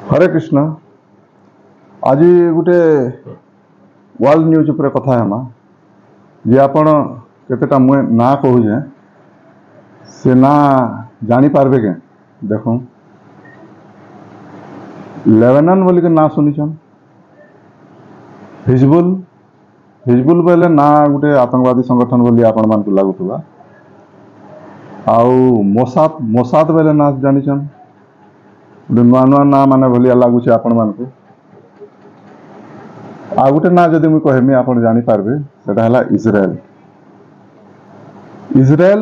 हरे कृष्ण। आज गोटे world news उपर कथा हेमा जे आपण केतेटा मुए ना कहूजे से ना जानी पारबे के देखो लेबनान बोली के ना सुनिछन। हिजबुल हिजबुल बोले ना गोटे आतंकवादी संगठन बोली आपण मान को लागुतबा। आउ मोसाद मोसाद बोले ना जानिछन। नुआ नुआ ना माने भलिया लागुचे आपण मान को। आ गोटे ना जदि मुझे कहमी आप जानी पारबे सेटा हला इजराइल। इजराइल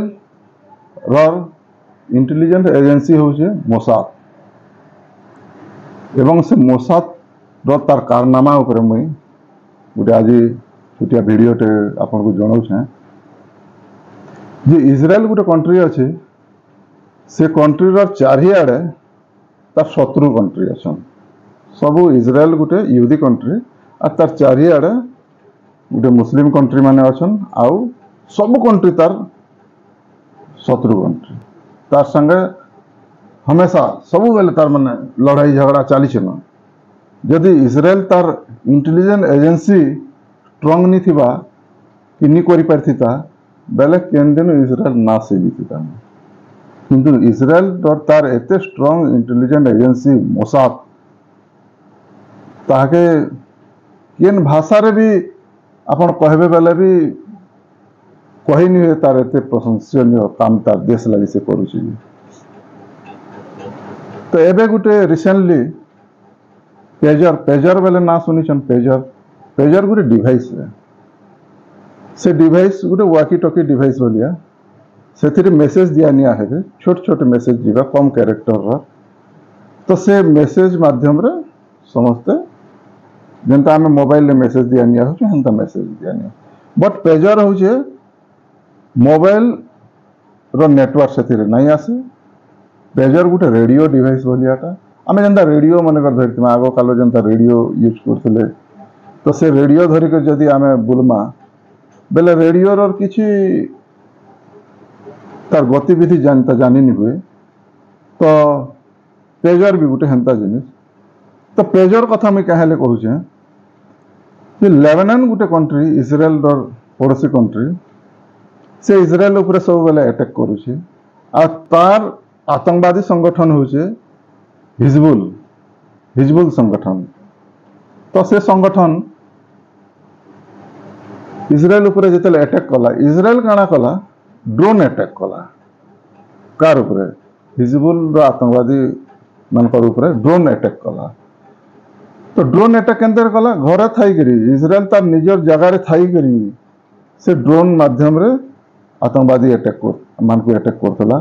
रर इंटेलिजेंस एजेंसी होचे मोसाद एवं से मोसाद रो तार कारनामा ऊपर मुई गोटे आज छुटिया भिडियोटे आपन को जणाउछे जे इजराइल गोटे कंट्री अच्छे से कंट्री रो चारिआडे तार शत्रु कंट्री अछन। सबू इजराइल गोटे यूदी कंट्री आ तार चारिआडे गोटे मुस्लिम कंट्री माने अछन। आउ सब कंट्री तार शत्रु कंट्री तार संगे हमेशा सब बेले तार माने लड़ाई झगड़ा चली न। जदि इजराइल तार इंटेलिजेंस एजेंसी स्ट्रॉंग नहीं थिबा कि नहीं करि पारथिता बेले केन दिन इजराइल ना से जीतिता। किंतु इजराइल तार एते स्ट्रॉंग इंटेलिजेंस एजेंसी मोसाद ताके केन भाषा रे भी आपण कहबे बेले भी कही नहीं तार एते प्रशंसनीय काम तार देश लगी से करूची। तो एबे गुटे रिसेंटली पेजर पेजर बेले ना सुनिछन। पेजर पेजर गुटे डिवाइस है। से डिवाइस गुटे वाकी टॉकी डिवाइस बोलिया से मेसेज दिया निया है छोट छोट मेसेज जीवा कम कैरेक्टर रा। तो से मेसेज माध्यम रे समस्ते जनता आम मोबाइल रे मेसेज दिया निया हो हेंता मेसेज दिया निया। बट पेजर होचे मोबाइल रो नेटवर्क से नहीं आसे। पेजर गोटे रेडियो डिवाइस भलियाटा आम जनता रेडियो मन कर धरती आग काल जनता रेडियो यूज करते तो से रेडियो धरिक जदि आम बुलमा बेले रेडियो रो किछि तार गतिविधि जानता जानी नहीं हुए। तो पेजर भी गोटे हेंता जिनिस। तो पेजर कथा मुझे कहले कहूचे कि लेबनान गोटे कंट्री इजराइल पड़ोसी कंट्री से इजराइल उपरे सब बेले अटैक करुचे। आ तार आतंकवादी संगठन होचे हिजबुल हिजबुल संगठन। तो से संगठन इजराइल उपरे जेतेले अटैक कला इजराइल काना कला ड्रोन अटैक कला कार उपरे हिजबुल आतंकवादी मानकर उपरे ड्रोन अटैक कला। तो ड्रोन अटैक केंद्र कला घरे थाई करी इजराइल तार निजर जगार थाई करी से ड्रोन माध्यम रे आतंकवादी अटैक मान को अटैक करतला।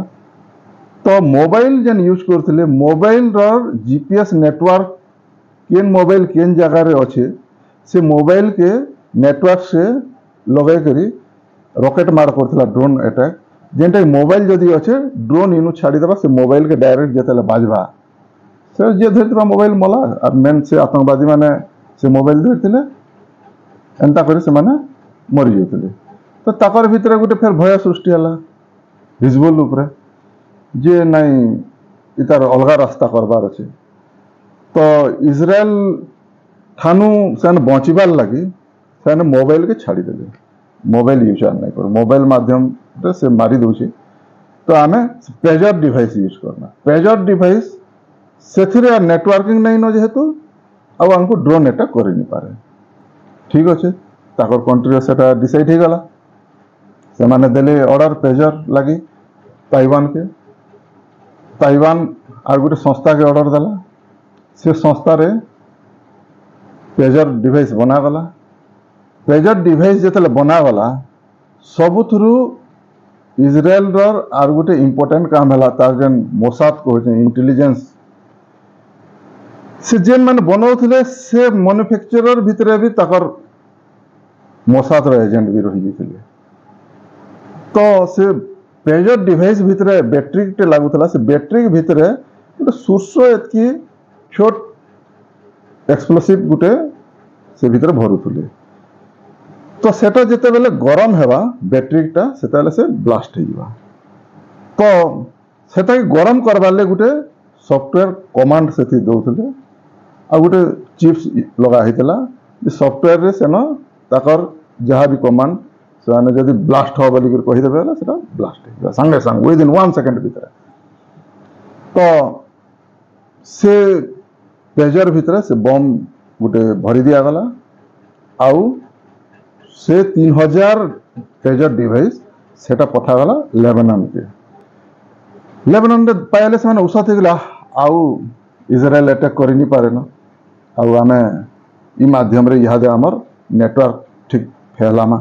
तो मोबाइल जन यूज करथिले मोबाइल रो जीपीएस नेटवर्क केन मोबाइल केन जगह रे अच्छे से मोबाइल के नेटवर्क से लगे करी रॉकेट मार करथिला ड्रोन अटैक। जेनटा मोबाइल जदि अच्छे ड्रोन इनु छाड़ी देबा से मोबाइल के डायरेक्ट जेतेले बाजबा से जे धरथिबा मोबाइल मला और मेन से आतंकवादी माने से मोबाइल धरथिले एंता करी से माने मरि जेथिले। तो ताकर भितर गोटे फेर भय सृष्टि हला हिजबुल उपरे जे नहीं इतार अलगा रास्ता करबार अच्छे। तो इजराइल ठानु से बचबार लगी से मोबाइल के छाड़ी देले मोबाइल यूज नहीं कर मोबाइल माध्यम से मारी दूचे। तो आम पेजर डिवाइस यूज करना पेजर डिवाइस से नेटवर्किंग नहीं न जेहेतु आमको ड्रोन अटैक कर नहीं पारे। ठीक अच्छे ताकर कंट्री से डिसाइड हो गला से माने देले ऑर्डर पेजर लगी ताइवान के ताइवान आर गोटे संस्था के ऑर्डर देला से संस्था रे पेजर डिवाइस बनागला। पेजर डिवाइस जिते बनागला सबुथरू इजराइल रर आर गोटे इम्पोर्टेंट काम है तार जेन मोसाद कहते इंटेलिजेंस से जेन मैंने बनाऊले से मैन्युफैक्चरर भितर भी ताकर मोसाद रो एजेंट भी रही जाते। तो से पेजर डिवाइस भितर बैटरी टे लागुला से बैटरी भितर गोटे सोर्स एतकी छोट एक्सप्लोसिव गोटे से भितर भरुले। तो सेटा जिते बेले गरम हेबा बैटरीटा सेता से ब्लास्ट हो। तो सेटा गरम करवार गोटे सॉफ्टवेयर कमांड से दौले आ गोटे चिप्स लगा होता सफ्टवेयर रे सेन ताकर जहाँ भी कमांड से जदि ब्लास्ट हो बोलिक कहीदेवे से ब्लास्ट हो सांगे सांगे विदिन 1 सेकेंड भितर तो से पेजर भितर से बम गोटे भरी दिया गला आउ से 3000 पेजर डिवाइस सेटा पठागला लेबानन के लेबानन रे पाइले से उषा थी गला आउ इजराइल अटैक कर नहीं पारे ना आउ आमे ई माध्यम रे इहादे हमर नेटवर्क ठीक फैलामा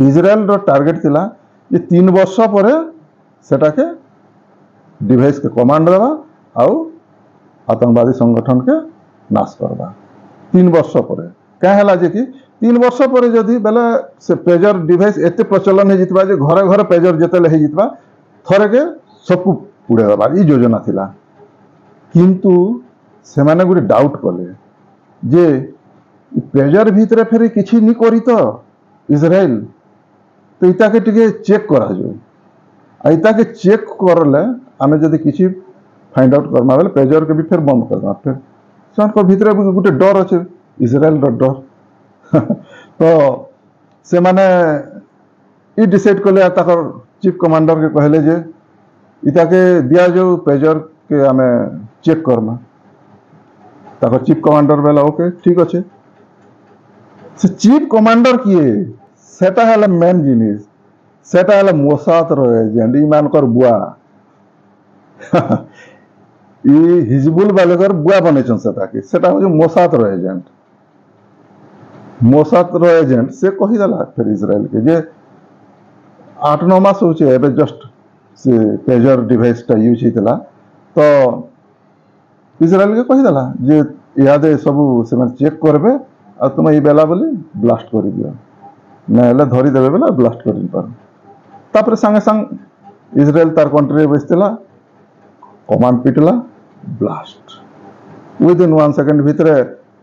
इजराइल रो टार्गेट थिला ये 3 वर्ष परे सेटा के डिवाइस के कमांड देवा आउ आतंकवादी संगठन के नाश करवा 3 वर्ष परे क्या है जे कि 3 वर्ष परे जदि बेले से पेजर डिवाइस एते प्रचलन हो जितबा जे घरे घरे पेजर जेतेले हो जितबा थरे के सब उड़े देवा ई योजना थिला किंतु से माने गुटे डाउट कले जे पेजर भितरे फेर किछि नि करी तो इजराइल तो इता के टिके चेक करा जो इता के चेक करले आमे जदि किछि फाइंड आउट करमा बेले पेजर के भी फिर बंद करना फिर सन को भितरे गोटे डर अच्छे इजराइल डर तो से माने ई डिसाइड कले ताकर चीफ कमांडर के कहले जे इता के दिया जो पेजर के आमे चेक करमा ताकर चीफ कमांडर बेला ओके ठीक अच्छे से चीफ कमांडर किए सेटा है मेन जिनिस सेटा है मोसाद रो एजेंट ईमान कर बुआ ई हिजबुल बालेकर बुआ बनेछन सेटा हो मोसाद रो एजेंट से कही दला फिर इजराइल के जे 8-9 मास होचे एबे जस्ट से पेजर डिवाइस टा यूज हितला तो इजराइल के कही दला जे यादे सब से चेक करबे आ तुम ई बेला बोली ब्लास्ट कर दियो ना धरी देवे बेला ब्लास्ट कर पार तापर संगे संग इजराइल तार कंट्री बसला कमांड पिटला ब्लास्ट विदिन 1 सेकेंड भितर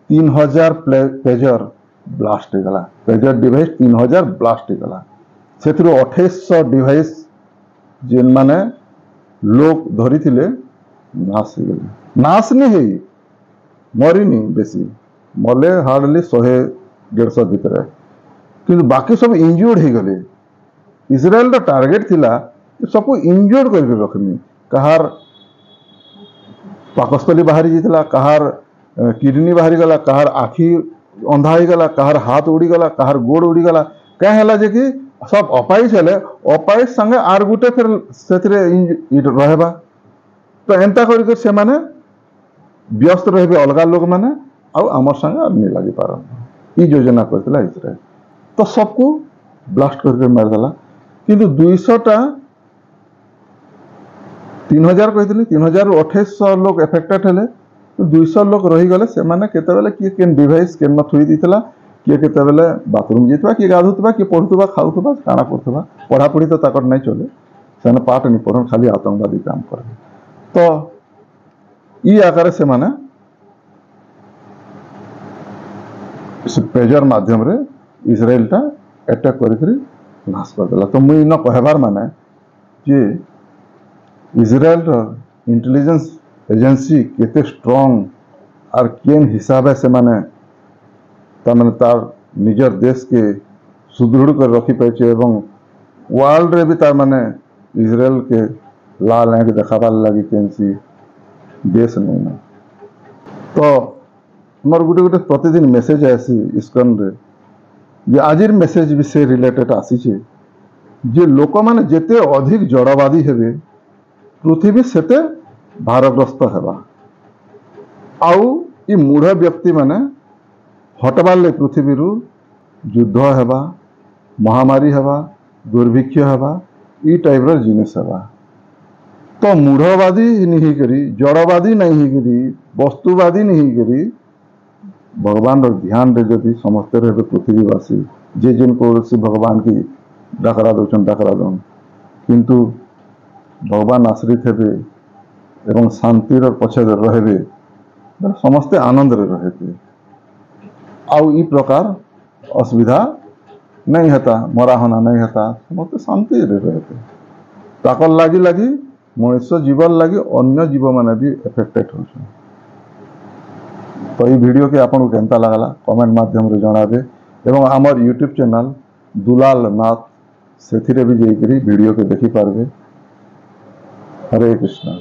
3000 पेजर ब्लास्ट हो गला पेजर डिवाइस 3000 ब्लास्ट हो गला से 2800 डिवाइस जिन माने लोग धरी थिले नाश हो गले नाश नहीं है मरीनी बेसी मले हार्डली 100-150 भितर किंतु बाकी सब इंजुर्ड हो गले इजराइल रो टार्गेट थिला सबको इंजुर्ड करके रखनी कहार पाकस्थली बाहरी जीतला कहार किडनी बाहरी गला कहार आखि अंधा हो गला कहार हाथ उड़ी गला कहार गोड़ उड़ी गला क्या है जे कि सब अपाइस हेले अपाइस संगे आर गुटे फिर सेथिरे रहबा तो एंता करके से माने व्यस्त रहबे अलगा लोग माने आ हमर संगे आदमी लागि पारन ई योजना करतला इजराइल तो सबको ब्लास्ट करके मार देला किंतु 200टा 3000 कहते 3000-2800 लोग एफेक्टेड हेले तो 200 लोग रही गले से माने केते बेले किए केन डिवाइस केन थुई दितला किए केते बेले बाथरूम जीतबा किए गाधुतबा किए पढुतबा खाउतबा काना करतबा पढ़ा पढ़ी तो ताकर नहीं चले सेने पाठ नहीं पढ़न खाली आतंकवादी काम करे तो ई आकार से माने इस पेजर माध्यम रे इजराइल टा अटैक करिकरी नाश कर देला तो मुई न कहबार माने जे इजराइल रो इंटेलिजेंस एजेंसी केते स्ट्रांग और केन हिसाब से माने तमने तार निजर देश के सुदृढ़ कर रखी पाइछे एवं वर्ल्ड रे भी तार माने इजराइल के लाल आंख देखाबार लगी केनसी देश नहीं ना तो मोर गुटे गुटे प्रतिदिन मेसेज आसी इस्कन रे ये आजिर मेसेज भी से रिलेटेड आसीछे जे लोक माने जेते अधिक जड़वादी हेबे पृथ्वी सेते भारग्रस्त हेबा आउ ई मूढ़ व्यक्ति माने हटबार ले पृथ्वी रु युद्ध हेबा महामारी हेबा दुर्भिक्ष हेबा ई टाइप रो जिनिस हेबा तो मूढ़वादी नहीं करी जड़वादी नहीं करी वस्तुवादी नहीं करी भगवान रो ध्यान रे जदि समस्ते रहे पृथ्वीवासी जे जिनको से भगवान की डाकरा दौन डाकरा दौन किंतु भगवान आश्रित हेबे एवं शांति पछे रहे समस्ते आनंद रे रहे आउ ई प्रकार असुविधा नहीं होता मराहना नहीं होता समस्ते शांति रे रहे ताकर लगी लगी मनुष्य जीवन लगी अन्य जीव माने भी एफेक्टेड हो तो ये वीडियो के आपको केनता लगला कमेंट माध्यम रे जणाबे एवं आमर यूट्यूब चैनल दुलाल नाथ से भी जाइए वीडियो के देखी पारबे। हरे कृष्ण।